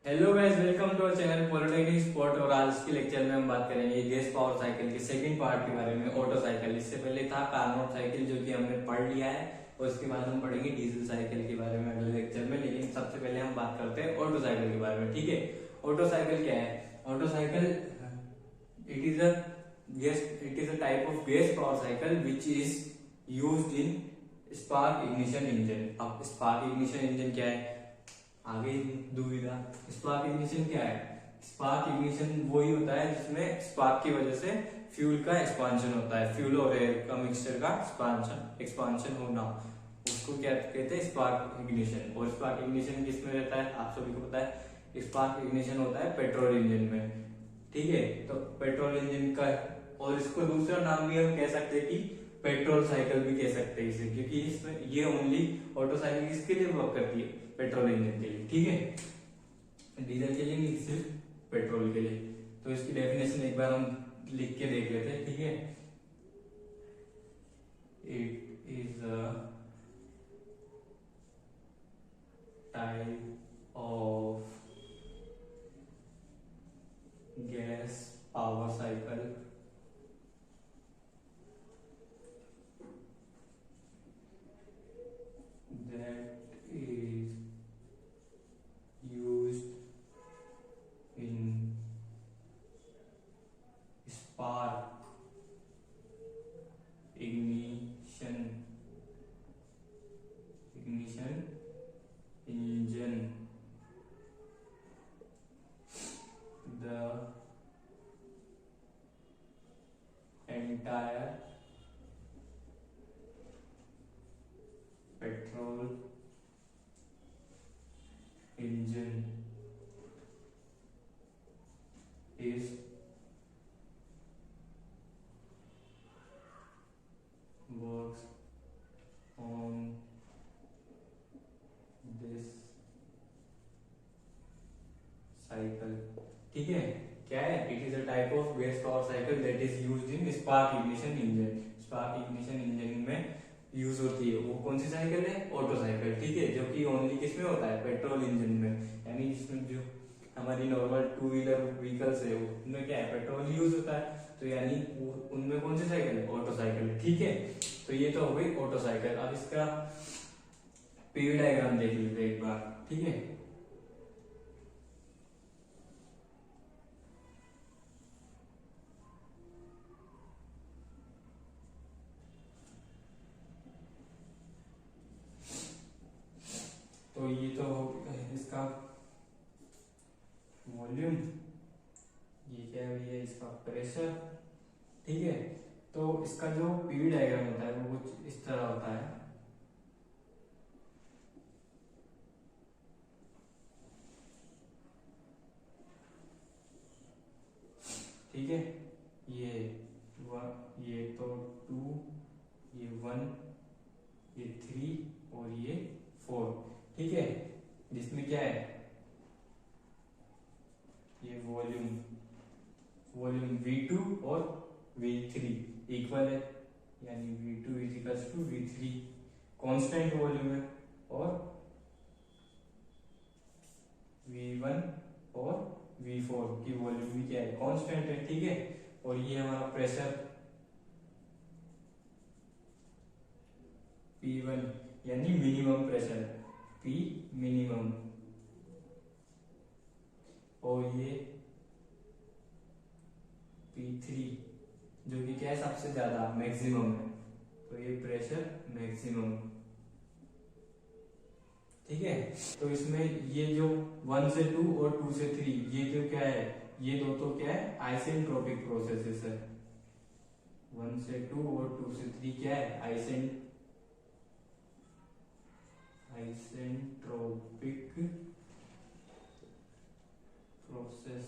Hello guys, welcome to our channel polytechnic spot. और आज के लेक्चर में हम बात करेंगे गैस पावर साइकिल के सेकंड पार्ट के बारे में, ऑटो साइकिल। इससे पहले था कार्नोट साइकिल जो कि हमने पढ़ लिया है, और उसके बाद हम पढ़ेंगे डीजल साइकिल के बारे में अगले लेक्चर में। लेकिन सबसे पहले हम बात करते हैं ऑटो साइकिल के बारे में। ठीक है, ऑटो साइकिल क्या है? Auto cycle it is a type of gas power cycle which is used in spark ignition engine. अब स्पार्क इग्निशन इंजन क्या है? आगे दुविधा। स्पार्क इग्निशन क्या है? स्पार्क इग्निशन वही होता है जिसमें स्पार्क की वजह से फ्यूल का एक्सपांशन होता है, फ्यूल और एयर का मिक्सचर का एक्सपांशन होना, उसको क्या कहते हैं? Spark ignition. और स्पार्क इग्निशन किस में रहता है? आप सभी को पता है, स्पार्क इग्निशन होता है पेट्रोल इंजन में। ठीक है, तो पेट्रोल इंजन का, और इसको दूसरा नाम भी हम कह सकते हैं कि पेट्रोल साइकिल भी कह सकते हैं इसे, क्योंकि इसमें ये ओनली ऑटो साइकिल किसके लिए वर्क करती है? पेट्रोल इंजन के लिए। ठीक है, डीजल के लिए नहीं, सिर्फ पेट्रोल के लिए। तो इसकी डेफिनेशन एक बार हम लिख के देख लेते हैं। ठीक है, it is a type of gas power cycle that is used in spark ignition engine. The entire petrol engine is works on this cycle. ठीक है, क्या है? It is a type of gas power cycle that is used in spark ignition engine. Spark ignition engine में use होती है। वो कौन सी cycle है? Auto cycle. ठीक है, जो कि ओनली किसमें होता है? पेट्रोल इंजन में। यानी जिसमें जो हमारी नॉर्मल टू व्हीलर व्हीकल्स है उनमें क्या है? पेट्रोल यूज होता है। तो यानी उनमें कौन सी साइकिल है? ऑटो साइकिल है। ठीक है, तो ये तो हो गई ऑटो साइकिल। अब इसका पीवी डायग्राम देख लेते हैं एक बार। ठीक है, तो ये तो इसका वॉल्यूम, ये क्या है भैया? इसका प्रेशर। ठीक है, तो इसका जो पीवी डायग्राम होता है वो कुछ इस तरह होता है। ठीक है, ये ये तो टू, ये वन, ये थ्री, और ये फोर। ठीक है, जिसमें क्या है? ये वॉल्यूम V2 और V3 इक्वल है, यानी V2 is equals to V3 constant volume है, और V1 और V4 की वॉल्यूम भी क्या है? कांस्टेंट है। ठीक है, और ये हमारा प्रेशर P1 यानी मिनिमम प्रेशर, P मिनिमम, और ये P3 जो कि क्या है? सबसे ज्यादा मैक्सिमम है। तो ये प्रेशर मैक्सिमम। ठीक है, तो इसमें ये जो 1 से 2 और 2 से 3, ये जो क्या है? ये दो तो क्या है? आइसेंट्रोपिक प्रोसेसेस है। 1 से 2 और 2 से 3 क्या है? Isentropic process.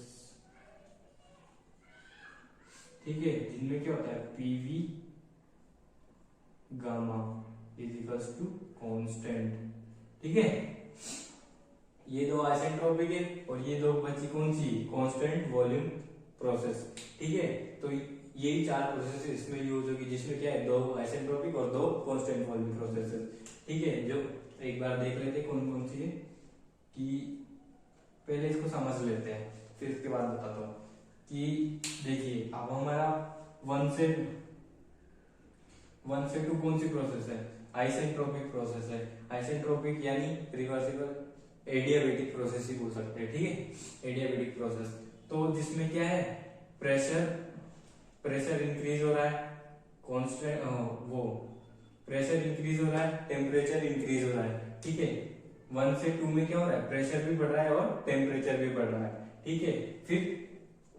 ठीक है, जिनमें क्या होता है? PV gamma is equals to constant. ठीक है, ये दो आइसेंट्रोपिक है, और ये दो बची कौन सी? Constant volume process. ठीक है, तो यही चार प्रोसेस इसमें यूज होगी, जिसमें क्या है? दो आइसेंट्रोपिक और दो कांस्टेंट वॉल्यूम प्रोसेस। ठीक है, जो एक बार देख लेते कौन कौन सी है। कि पहले इसको समझ लेते हैं, फिर इसके बाद बताता हूँ कि देखिए अब हमारा वन से टू कौन सी प्रोसेस है, आइसेंट्रोपिक प्रोसेस है। आइसेंट्रोपिक यानी रिवर्सिबल एडियाबेटिक प्रोसेस ही बोल सकते हैं, ठीक है, एडियाबेटिक प्रोसेस। तो जिसमें क्या है, प्रेशर इंक्रीज हो रहा है, कांस्टेंट वो प्रेशर इंक्रीज हो रहा है, टेम्परेचर इंक्रीज हो रहा है, ठीक है। 1 से 2 में क्या हो रहा है, प्रेशर भी बढ़ रहा है और टेम्परेचर भी बढ़ रहा है, ठीक है। फिर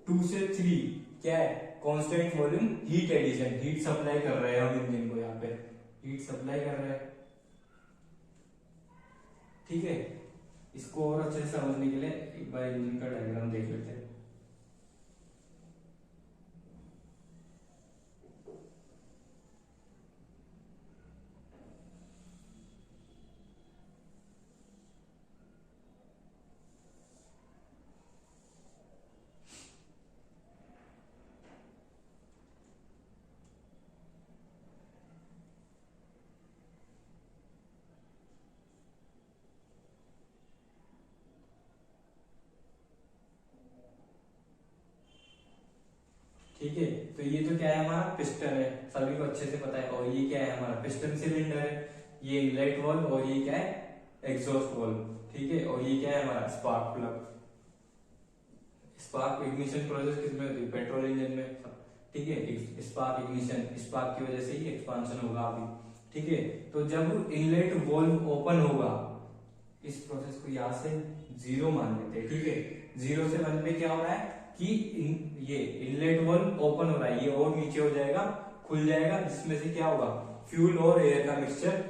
2 से 3 क्या है, constant volume heat addition, heat supply कर रहे हैं हम इंजन को, यहाँ पे हीट सप्लाई कर रहे हैं, ठीक है। इसको और अच्छे से समझने के लिए एक बार इंजन का डायग्राम देख लेते हैं। ठीक है, तो ये तो क्या है, हमारा पिस्टन है, सभी को अच्छे से पता है। और ये क्या है, हमारा पिस्टन सिलेंडर है, ये इनलेट वाल्व, और ये क्या है, एग्जॉस्ट वाल्व, ठीक है। और ये क्या है, हमारा spark plug. Spark ignition process किसमें होती है, पेट्रोल इंजन में, ठीक है। स्पार्क इग्निशन, स्पार्क की वजह से ही एक्सपांशन होगा अभी, ठीक है। तो जब इनलेट वाल्व ओपन होगा, इस प्रोसेस को यहां से 0 मान लेते हैं, ठीक है। 0 से 1 पे क्या हो रहा है कि ये इनलेट वाल्व ओपन हो रहा है, ये और नीचे हो जाएगा, खुल जाएगा, जिसमें से क्या होगा, फ्यूल और एयर का मिक्सचर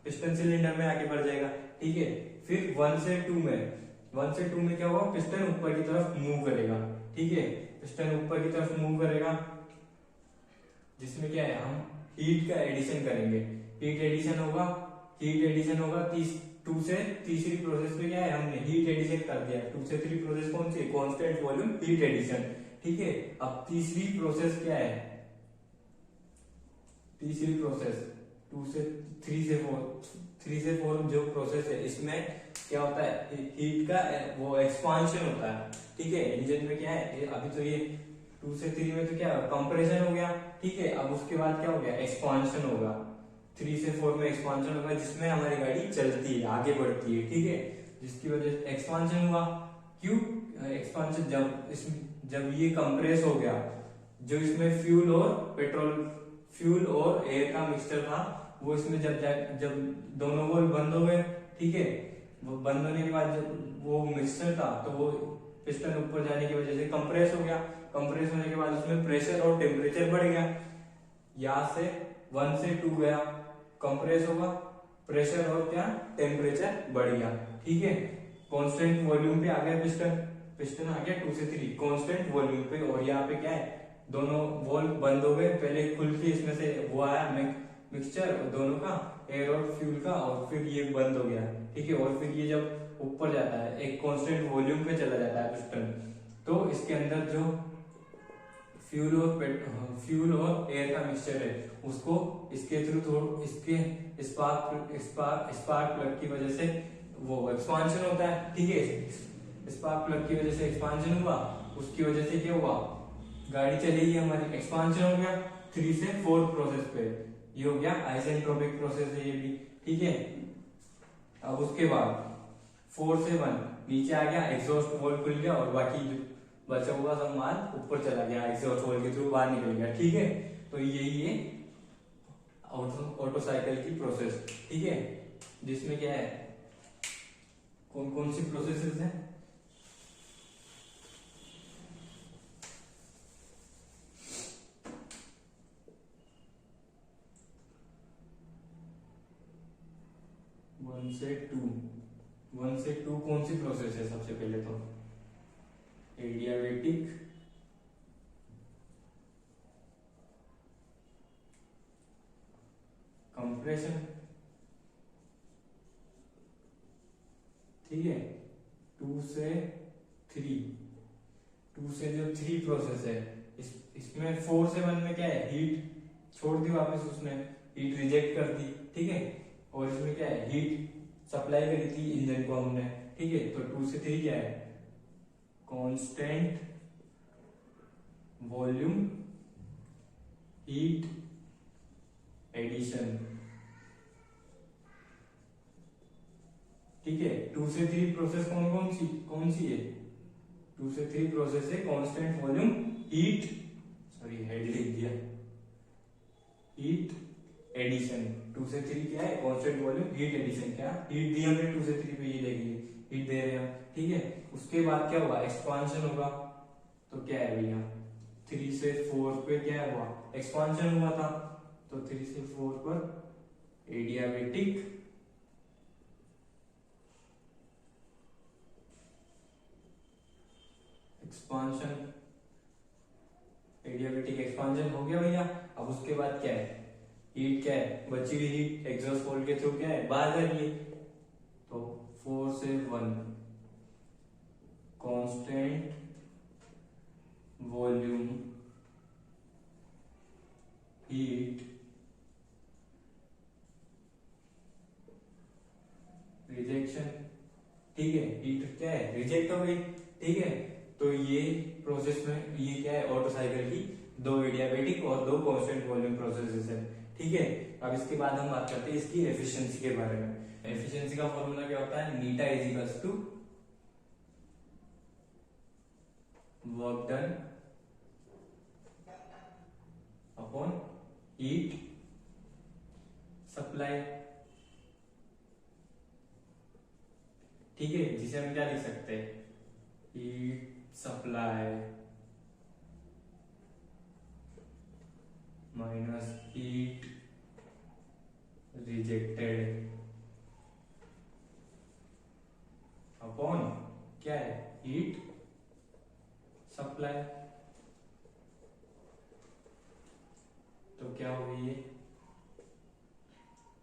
पिस्टन सिलेंडर में आगे बढ़ जाएगा, ठीक है। फिर 1 से 2 में क्या होगा, पिस्टन ऊपर की तरफ मूव करेगा, ठीक है। पिस्टन ऊपर की तरफ मूव करेगा, जिसमें क्या है, हम हीट का एडिशन करेंगे, हीट एडिशन होगा 2 से तीसरी प्रोसेस में क्या है, हमने हीट एडिशन कर दिया। 2 से 3 प्रोसेस कौन सी, कांस्टेंट वॉल्यूम हीट एडिशन, ठीक है। अब तीसरी प्रोसेस क्या है, तीसरी प्रोसेस 2 से 3 से 4 जो प्रोसेस है, इसमें क्या होता है, हीट का वो एक्सपांशन होता है, ठीक है। इंजन में क्या है, अभी तो ये 2 से 3 में तो क्या कंप्रेशन हो गया, ठीक है। अब उसके बाद क्या हो गया, एक्सपांशन होगा, 3 से 4 में एक्सपांशन होगा, जिसमें हमारी गाड़ी चलती है, आगे बढ़ती है, ठीक है। जिसकी वजह से एक्सपांशन हुआ, क्यों एक्सपांशन, जब ये कंप्रेस हो गया, जो इसमें फ्यूल और एयर का मिक्सचर था, वो इसमें जब दोनों वॉल्व बंद हो गए, ठीक है, वो बंद होने के बाद जब वो मिक्सचर था, तो वो पिस्टन ऊपर जाने की वजह से कंप्रेस हो गया। कंप्रेस होने के बाद उसमें प्रेशर और टेम्परेचर बढ़ गया, यहां से 1 से 2 गया, कंप्रेस होगा, प्रेशर और क्या, टेम्परेचर बढ़ गया, ठीक है। कांस्टेंट वॉल्यूम पे आ गया पिस्टन आ गया 2 से 3 कांस्टेंट वॉल्यूम पे। और यहाँ पे क्या है, दोनों वॉल्व बंद हो गए, पहले खुल के इसमें से वो आया मिक्सचर दोनों का, एयर और फ्यूल का, और फिर ये बंद हो गया, ठीक है। और फिर ये जब ऊपर जाता है, एक कांस्टेंट वॉल्यूम पे चला जाता है पिस्टन, तो इसके अंदर जो फ्यूल और एयर का मिक्सचर है, उसको इसके थ्रू इसके स्पार्क प्लग की वजह से वो एक्सपांशन होता है, ठीक है। स्पार्क प्लग की वजह से एक्सपांशन हुआ, उसकी वजह से क्या हुआ, गाड़ी चलेगी हमारी, एक्सपांशन हो गया 3 से 4 प्रोसेस पे, ये हो गया आइसेंट्रोपिक प्रोसेस है ये भी, ठीक है। अब उसके बाद 4 से 1 नीचे आ गया, एग्जॉस्ट वाल्व खुल गया, और बाकी बचा हुआ सब माल ऊपर चला गया, एग्जॉस्ट वाल्व के थ्रू बाहर निकल गया, ठीक है। तो यही है ऑटो साइकिल की प्रोसेस, ठीक है, जिसमें क्या है, कौन कौन सी प्रोसेसेस है, वन से टू कौन सी प्रोसेस है, सबसे पहले तो एडियाबेटिक, कंप्रेशन, ठीक है। 2 से जो 3 प्रोसेस है, इसमें 4 से 1 में क्या है, हीट छोड़ दी वापस, उसने हीट रिजेक्ट कर दी, ठीक है। और इसमें क्या है, हीट सप्लाई करी थी इंजन को हमने, ठीक है, तो 2 से 3 क्या है, कांस्टेंट वॉल्यूम हीट एडिशन। ठीक है, 2 से 3 प्रोसेस कौन सी है, 2 से 3 प्रोसेस है constant volume heat, sorry head लिख दिया, हीट एडिशन। 2 से 3 क्या है, कांस्टेंट वॉल्यूम हीट एडिशन। क्या हीट दी हमने 2 से 3 पे, ये देखिए हीट दे रहे हैं हम, ठीक है। उसके बाद क्या हुआ, एक्सपांशन होगा, तो क्या है भैया 3 से 4 पे क्या हुआ, एक्सपांशन हुआ था, तो 3 से 4 पर एडियाबेटिक एक्सपांशन, एडियाबेटिक एक्सपांशन हो गया भैया। अब उसके बाद क्या है, हीट क्या है, बची हुई हीट एग्जॉस्ट होल के थ्रू क्या है, बाहर जा रही है, तो 4 से 1 कांस्टेंट वॉल्यूम हीट रिजेक्शन। ठीक है, हीट क्या है, रिजेक्ट हो गई, ठीक है। तो ये प्रोसेस में ये क्या है, ऑटो साइकिल की 2 एडियाबेटिक और 2 कांस्टेंट वॉल्यूम प्रोसेसेस है, ठीक है। अब इसके बाद हम बात करते हैं इसकी एफिशिएंसी के बारे में। एफिशिएंसी का फॉर्मूला क्या होता है, eta is equals to work done upon heat supply. ठीक है, जिसे हम क्या लिख सकते हैं, heat supply minus heat rejected upon क्या है, हीट सप्लाई। तो क्या हो गई ये,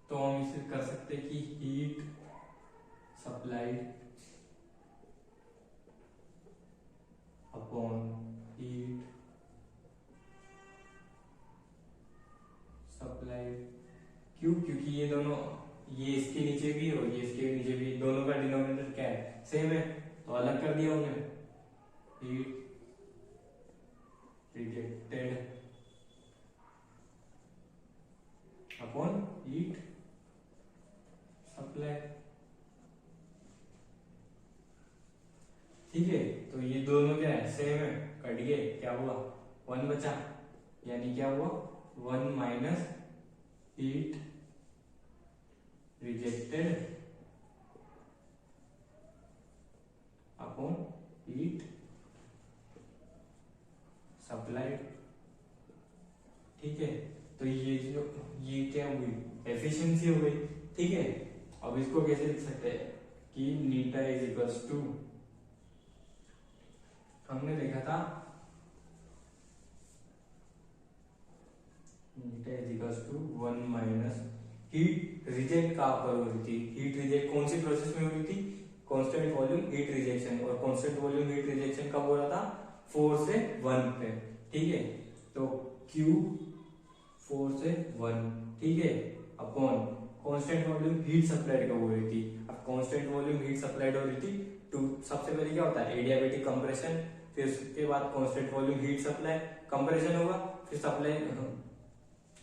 तो हम इसे कर सकते हैं कि heat supplied upon heat supplied. क्यों, क्योंकि ये दोनों, ये इसके नीचे भी और ये इसके नीचे भी, दोनों का डिनोमिनेटर क्या है, सेम है, तो अलग कर दिया हमने, heat rejected upon heat supply. ठीक है, तो ये दोनों क्या है, सेम है, कट गए, क्या हुआ 1 बचा, यानी क्या हुआ 1 minus heat rejected upon heat supplied. ठीक है, तो ये क्या हुई, एफिशिएंसी हो गई, ठीक है। अब इसको कैसे लिख सकते हैं कि नीटा इज इक्वल्स टू, हमने देखा था eta is equals to 1 minus heat reject कहाँ पर हो रही थी, हीट रिजेक्ट कौन सी प्रोसेस में हो रही थी, कांस्टेंट वॉल्यूम हीट रिजेक्शन, और कांस्टेंट वॉल्यूम हीट रिजेक्शन कब हो रहा था, 4 से 1 पे, ठीक है। तो Q 4 से 1, ठीक है, upon constant volume heat supplied कब हो रही थी, अब कांस्टेंट वॉल्यूम हीट सप्लाइड हो रही थी टू, सबसे पहले क्या होता है, एडियाबेटिक कंप्रेशन, फिर उसके बाद constant volume heat supply, compression होगा, फिर सप्लाई,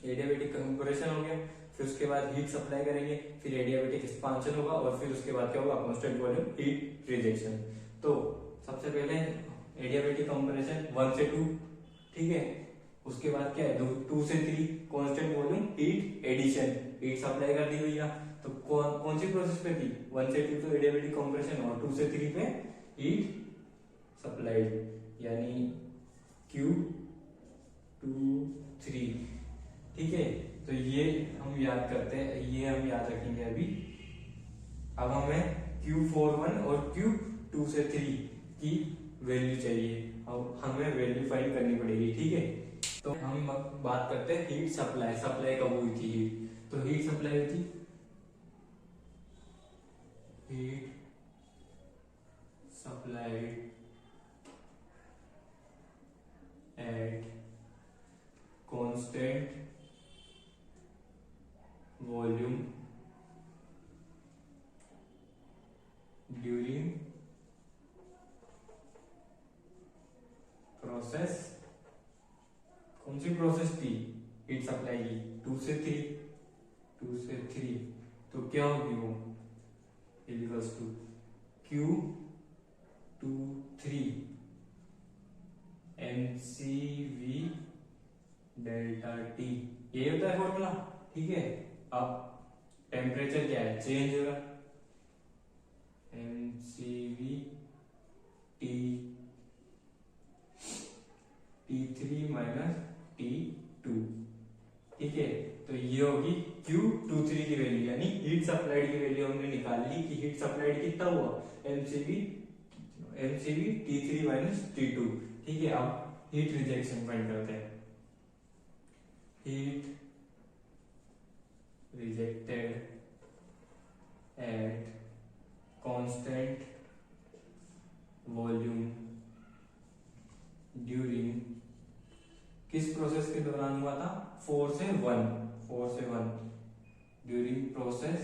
एडियाबेटिक कंप्रेशन हो गया, फिर उसके बाद हीट सप्लाई करेंगे, फिर एडियाबेटिक एक्सपांशन होगा, और फिर उसके बाद क्या होगा, कांस्टेंट वॉल्यूम हीट रिजेक्शन। तो सबसे पहले एडियाबेटिक कंप्रेशन 1 से 2, ठीक है। उसके बाद क्या है, 2 से 3 constant volume heat addition, heat supply कर दी भैया। तो कौन सी प्रोसेस पे थी, 1 से 2 तो एडियाबेटिक कंप्रेशन, और 2 से 3 पे हीट सप्लाइड, यानी Q 2 3, ठीक है। तो ये हम याद करते हैं, ये हम याद रखेंगे अभी। अब हमें Q41 और Q2 से 3 की वैल्यू चाहिए, अब हमें वैल्यू फाइंड करनी पड़ेगी, ठीक है। तो हम बात करते हैं हीट सप्लाई, सप्लाई कब हुई थी हीट, तो हीट सप्लाई हुई थी, heat supplied at constant volume during process, कौन सी प्रोसेस थी, हीट सप्लाई की, 2 से 3, तो क्या होगी वो, equals to Q23 mcv delta T, ये होता है फॉर्मूला। ठीक है, अब टेम्परेचर क्या है, चेंज हो रहा, mcv T3 माइनस T2। ठीक है, तो ये होगी Q23 की वैल्यू, यानी हीट सप्लाइड की वैल्यू हमने निकाल ली कि हीट सप्लाइड कितना हुआ, mcv T3 माइनस T2। ठीक है, अब हीट रिजेक्शन फाइंड करते हैं। Heat rejected eight constant volume during, किस प्रोसेस के दौरान हुआ था, 4 से 1 ड्यूरिंग प्रोसेस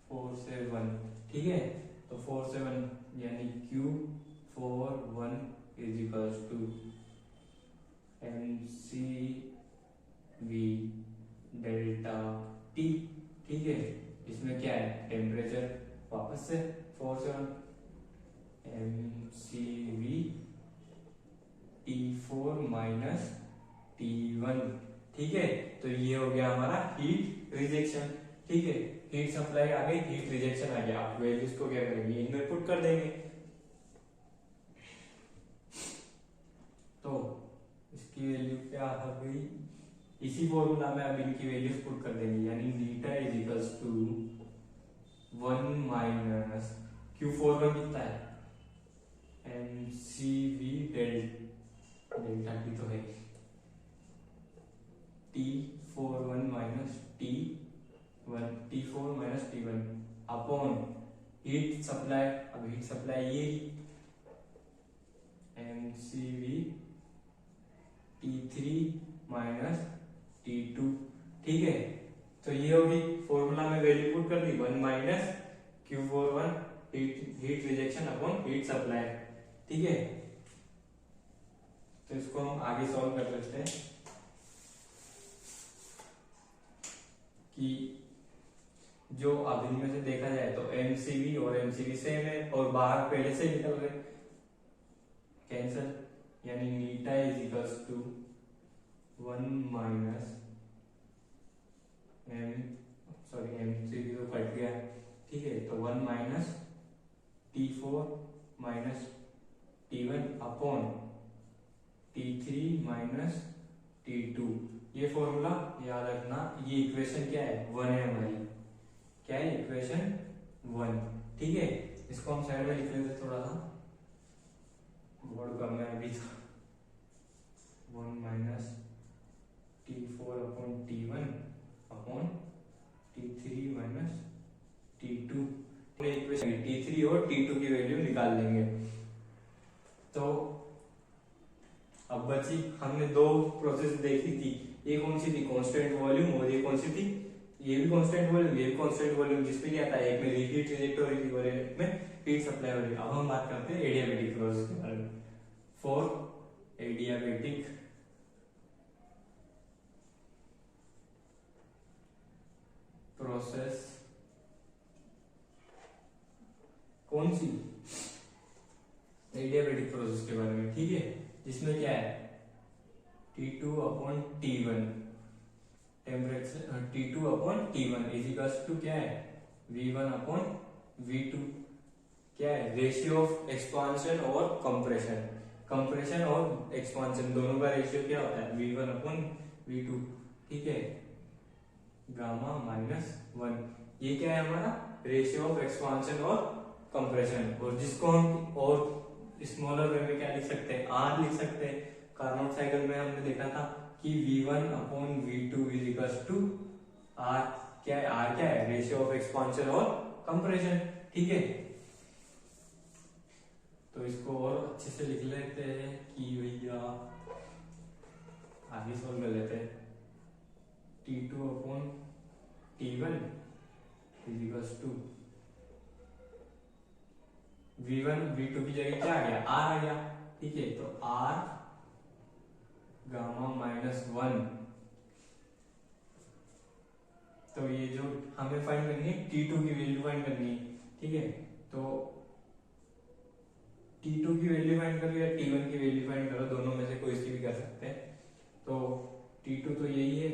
4 से 1। ठीक है, तो 4 से 1 यानी Q41 is equals to mcv delta T। ठीक है, इसमें क्या है, टेम्परेचर, वापस से 4 से 1 mcv T4 माइनस T1। ठीक है, तो ये हो गया हमारा हीट रिजेक्शन। ठीक है, हीट सप्लाई आ गई, हीट रिजेक्शन आ गया। आप वैल्यूज को क्या करेंगे, इनमें पुट कर देंगे। तो इसकी वैल्यू क्या हो गई, इसी फॉर्मूला में अब इनकी वैल्यूज पुट कर देंगे, यानी eta is equals to 1 minus Q41 कितना है, mcv डेल्टा टी तो है, T41 minus T4 minus T1 upon heat supply, अब हीट सप्लाई ये mcv T3 माइनस T2। ठीक है, तो ये होगी, फॉर्मूला में वैल्यू पुट कर दी, 1 minus Q41 heat rejection upon heat supply. ठीक है, तो इसको हम आगे सॉल्व कर लेते हैं कि जो अब इनमें से देखा जाए तो mcv और mcv सेम है और बाहर पहले से निकल गए, कैंसल, यानी eta is equals to 1 minus mcv तो कट गया। ठीक है, तो 1 minus T4 minus T1 upon T3 minus T2। ये फॉर्मूला याद रखना, ये इक्वेशन क्या है, 1 है हमारी, क्या है, इक्वेशन 1। ठीक है, इसको हम साइड में लिख लेते, थोड़ा सा बोर्ड कम है अभी तो, 1 minus T4 upon T1 upon T3 minus T2। Equation T3 और T2 की वैल्यू निकाल लेंगे। तो अब बची, हमने दो प्रोसेस देखी थी, ये कौन सी थी, कांस्टेंट वॉल्यूम, और ये कौन सी थी, ये भी कांस्टेंट वॉल्यूम, ये भी कांस्टेंट वॉल्यूम, जिसमें क्या था, एक में हीट रिजेक्ट हो रही थी और एक में हीट सप्लाई हो रही है। अब हम बात करते हैं एडियाबैटिक प्रोसेस के बारे में। फॉर एडियाबैटिक प्रोसेस, कौन सी, एडियाबैटिक प्रोसेस के बारे में। ठीक है, जिसमें क्या है, T2 upon T1, temperature T2 upon T1 is equals to क्या है, V1 अपॉन V2, क्या है, रेशियो ऑफ एक्सपांशन और कंप्रेशन, कंप्रेशन और एक्सपांशन दोनों का रेशियो क्या होता है, V1 अपॉन V2। ठीक है, गामा माइनस 1, ये क्या है हमारा रेशियो ऑफ एक्सपांशन और कंप्रेशन, और जिसको हम और स्मॉलर वे में क्या लिख सकते हैं, R लिख सकते हैं। कार्नोट साइकिल में हमने देखा था कि V1 upon V2 is equals to R, क्या है, R क्या है, रेशियो ऑफ एक्सपांशन और कंप्रेशन। ठीक है, तो इसको और अच्छे से लिख लेते हैं कि भैया आगे सॉल्व कर लेते हैं। T2 upon T1 is equals to V1 V2 की जगह क्या आ गया, R आ गया, ठीक है। तो R गामा माइनस 1, तो ये जो हमें फाइंड करनी है T2 की वैल्यू फाइंड करनी है, ठीक है। तो T2 की वैल्यू फाइंड करो या T1 की वैल्यू फाइंड करो, दोनों में से कोई सी भी कर सकते हैं। तो T2 तो यही है,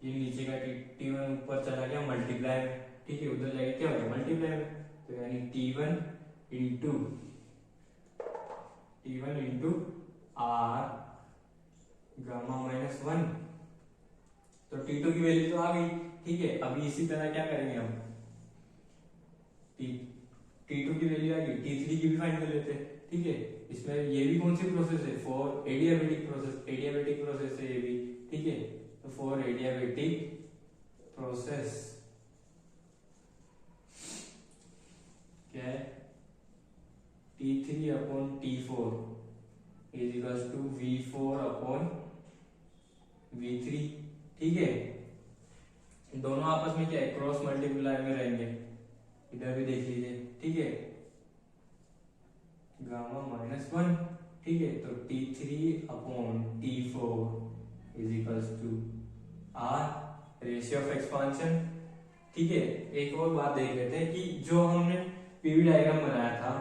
ये नीचे का T1 ऊपर चला गया मल्टीप्लाई में, ठीक है, उधर जाके क्या हो गया मल्टीप्लाई में, तो यानी T1 into R gamma minus 1, तो T2 की वैल्यू तो आ गई, ठीक है। अभी इसी तरह क्या करेंगे हम, T2 की वैल्यू आ गई, T3 की भी फाइंड कर लेते हैं, ठीक है। इसमें ये भी कौन सी प्रोसेस है, फॉर एडियाबेटिक प्रोसेस है ये भी, ठीक है। तो फॉर एडियाबेटिक प्रोसेस क्या है, T3 upon T4 is equals to V4 upon V3, ठीक है। दोनों आपस में क्या है, क्रॉस मल्टीप्लाई में रहेंगे, इधर भी देख लीजिए, ठीक है। गामा माइनस 1, ठीक है। तो T3 upon T4 is equals to R ratio of expansion, ठीक है। एक और बात देख लेते हैं कि जो हमने पीवी डायग्राम बनाया था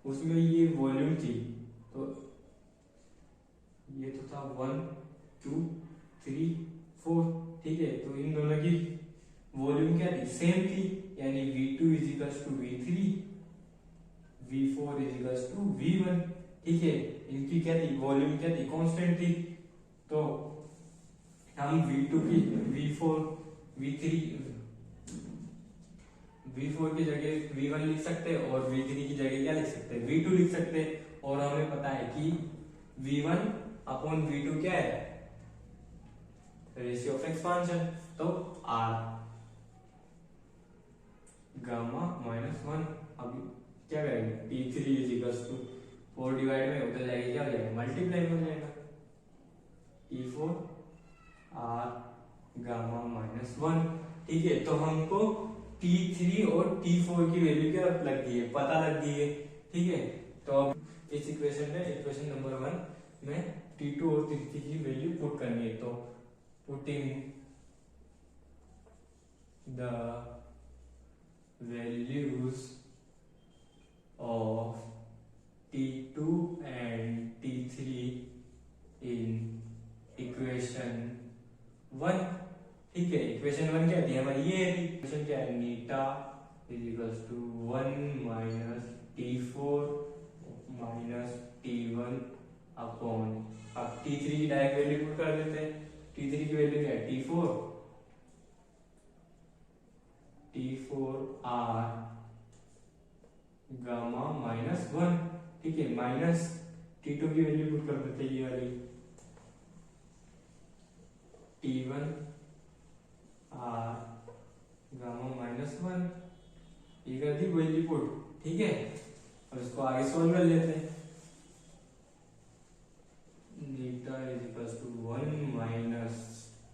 उसमें ये वॉल्यूम थी, तो ये तो था 1 2 3 4, ठीक है। तो इन दोनों की वॉल्यूम क्या थी, सेम थी, यानी V2 is equals to V3, V4 is equals to V1, ठीक है। इनकी क्या थी, वॉल्यूम क्या थी, कांस्टेंट थी। तो हम V2 की V4 की जगह V1 लिख सकते हैं और V3 की जगह क्या लिख सकते हैं, V2 लिख सकते हैं। और हमें पता है कि V1 अपॉन V2 क्या है, रेशियो ऑफ एक्सपांशन, तो R गामा माइनस 1। अब क्या करेंगे, T3 is equals to 4 divide में उधर जाएगा, क्या हो जाएगा मल्टीप्लाई हो जाएगा, T4 R गामा माइनस 1, ठीक है। तो हमको T3 और T4 की वैल्यू क्या लग गई है, पता लग गई है, ठीक है। तो अब इस इक्वेशन में, इक्वेशन नंबर 1 में T2 और T3 की वैल्यू पुट करनी है। तो putting the values of T2 and T3 in equation 1, ठीक है। इक्वेशन 1 क्या थी हमारी, ये इक्वेशन क्या है, eta is equals to 1 minus T4 minus T1 upon, अब T3 की डायरेक्ट वैल्यू पुट कर देते हैं। T3 की वैल्यू क्या है, T4 R गामा माइनस 1, ठीक है, माइनस T2 की वैल्यू पुट कर देते हैं, ये वाली T1 R गामा माइनस 1, ये कर दी वैल्यू पुट, ठीक है। अब इसको आगे सोल्व कर लेते हैं। Eta is equals to 1 minus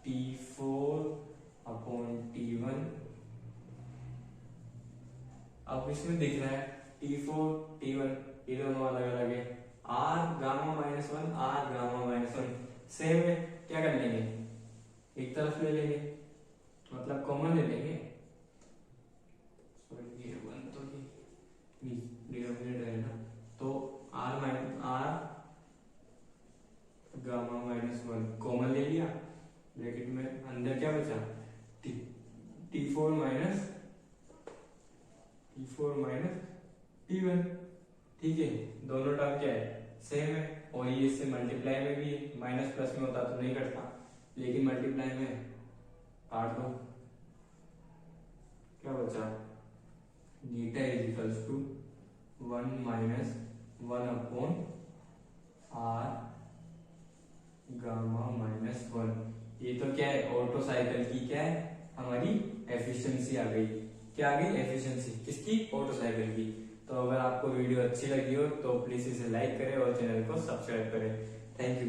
T4 upon T1, अब इसमें दिख रहा है T4 T1 ये दोनों अलग अलग है, R gamma minus 1 R gamma minus 1 same है, क्या कर लेंगे, एक तरफ ले लेंगे, मतलब कॉमन ले लेंगे, सॉरी ये 1 तो डिनोमिनेटर है ना, तो R गामा माइनस 1 कॉमन ले लिया, ब्रैकेट में अंदर क्या बचा, T4 माइनस T1, ठीक है। दोनों टर्म क्या है, सेम है, और ये इससे मल्टीप्लाई में भी है, माइनस प्लस में होता तो नहीं कटता, लेकिन मल्टीप्लाई में काट दो, क्या बचा, eta is equals to 1 minus 1 upon R gamma minus 1। ये तो क्या है, ऑटो साइकिल की क्या है हमारी एफिशिएंसी आ गई, क्या आ गई, एफिशिएंसी किसकी, ऑटो साइकिल की। तो अगर आपको वीडियो अच्छी लगी हो तो प्लीज इसे लाइक करें और चैनल को सब्सक्राइब करें। Thank you.